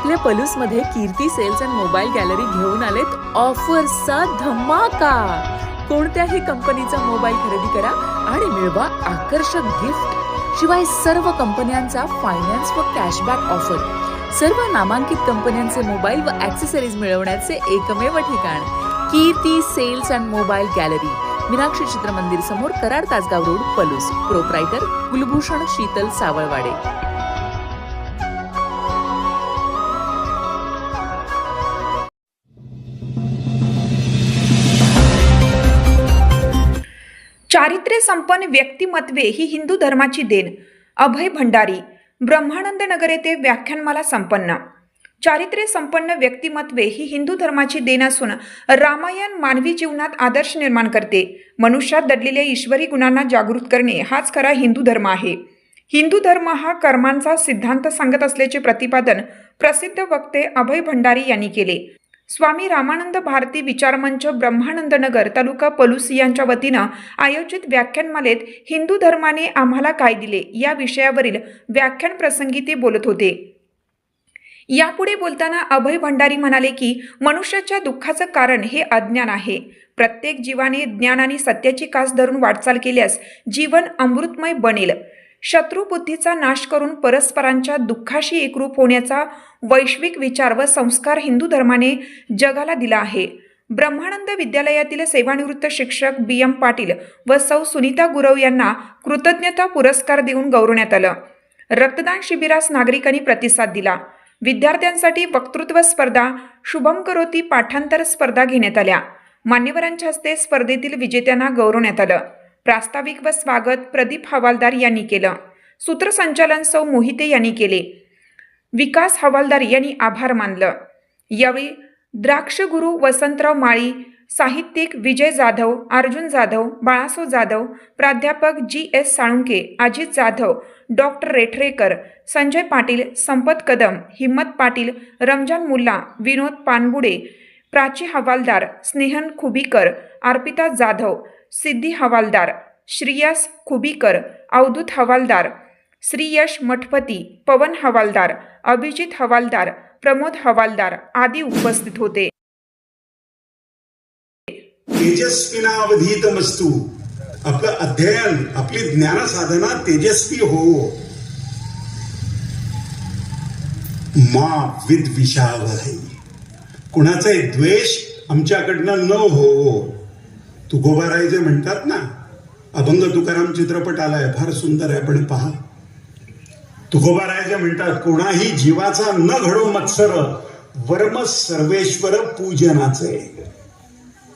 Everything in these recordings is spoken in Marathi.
आपल्या पलूसमध्ये कीर्ती सेल्स अँड मोबाईल गॅलरी घेऊन आलेत ऑफर्सचा धमाका. कोणत्याही कंपनीचा मोबाईल खरेदी करा आणि मिळवा आकर्षक गिफ्ट. शिवाय सर्व कंपन्यांचा फायनान्स व कॅशबॅक ऑफर. सर्व नामांकित कंपन्यांचे मोबाईल व ॲक्सेसरीज मिळवण्याचे एकमेव ठिकाण Kirti sales and mobile gallery, Meenakshi Chitramandir समोर, कराड तासगाव रोड, पलूस. प्रोप्रायटर कुलभूषण शीतल सावळवाडे. चारित्र्य संपन्न व्यक्तिमत्वे ही हिंदू धर्माची देण. अभय भंडारी. ब्रह्मानंद नगर येथे व्याख्यानमाला संपन्न. चारित्र्य संपन्न व्यक्तिमत्वे ही हिंदू धर्माची देण असून रामायण मानवी जीवनात आदर्श निर्माण करते. मनुष्यात दडलेल्या ईश्वरी गुणांना जागृत करणे हाच खरा हिंदू धर्म आहे. हिंदू धर्म हा कर्मांचा सिद्धांत सांगत असल्याचे प्रतिपादन प्रसिद्ध वक्ते अभय भंडारी यांनी केले. स्वामी रामानंद भारती विचारमंच ब्रह्मानंद नगर तालुका पलूस यांच्या वतीनं आयोजित व्याख्यानमालेत हिंदू धर्माने आम्हाला काय दिले या विषयावरील व्याख्यान प्रसंगी ते बोलत होते. यापुढे बोलताना अभय भंडारी म्हणाले की मनुष्याच्या दुःखाचं कारण हे अज्ञान आहे. प्रत्येक जीवाने ज्ञान आणि सत्याची कास धरून वाटचाल केल्यास जीवन अमृतमय बनेल. शत्रुबुद्धीचा नाश करून परस्परांच्या दुःखाशी एकरूप होण्याचा वैश्विक विचार व संस्कार हिंदू धर्माने जगाला दिला आहे. ब्रह्मानंद विद्यालयातील सेवानिवृत्त शिक्षक BM पाटील व सौ सुनीता गुरव यांना कृतज्ञता पुरस्कार देऊन गौरवण्यात आलं. रक्तदान शिबिरास नागरिकांनी प्रतिसाद दिला. विद्यार्थ्यांसाठी वक्तृत्व स्पर्धा, शुभम करोती पाठांतर स्पर्धा घेण्यात आल्या. मान्यवरांच्या हस्ते स्पर्धेतील विजेत्यांना गौरवण्यात आलं. प्रास्ताविक व स्वागत प्रदीप हवालदार यांनी केलं. सूत्रसंचालन सौ मोहिते यांनी केले. विकास हवालदार यांनी आभार मानलं. यावेळी द्राक्षगुरू वसंतराव माळी, साहित्यिक विजय जाधव, अर्जुन जाधव, बाळासो जाधव, प्राध्यापक GS साळुंके, अजित जाधव, डॉक्टर रेठरेकर, संजय पाटील, संपत कदम, हिम्मत पाटील, रमजान मुल्ला, विनोद पानबुडे, प्राची हवालदार, स्नेहन खुबीकर, अर्पिता जाधव, सिद्धी हवालदार, श्रीयास खुबीकर, अवधूत हवालदार, श्रीयश मठपती, पवन हवालदार, अभिजित हवालदार, प्रमोद हवालदार आदी उपस्थित होते. तेजस्विनावधीतमस्तु. आपलं अध्ययन, आपली ज्ञान साधना तेजस्वी हो. मा विद्विषावहै. कुणाचाही द्वेष आमच्याकडनं न हो. तुकोबाराय जे म्हणतात ना, अभंग तुकाराम चित्रपट आलाय, फार सुंदर आहे, पण पहा. तुकोबाराय जे म्हणतात, कोणाही जीवाचा न घडो मत्सर, वर्म सर्वेश्वर पूजनाचे.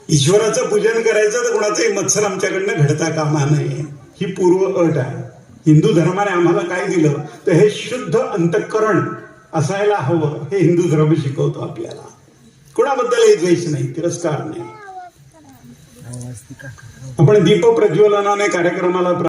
ईश्वराचं पूजन करायचं तर कोणाचंही मत्सर आमच्याकडनं घडता कामा नये, ही पूर्व अट आहे. हिंदू धर्माने आम्हाला काय दिलं तर हे शुद्ध अंतःकरण असायला हवं. हे हिंदू धर्म शिकवतो आपल्याला. कोणाबद्दलही द्वेष नाही, तिरस्कार नाही. आपण दीप प्रज्वलनाने कार्यक्रमाला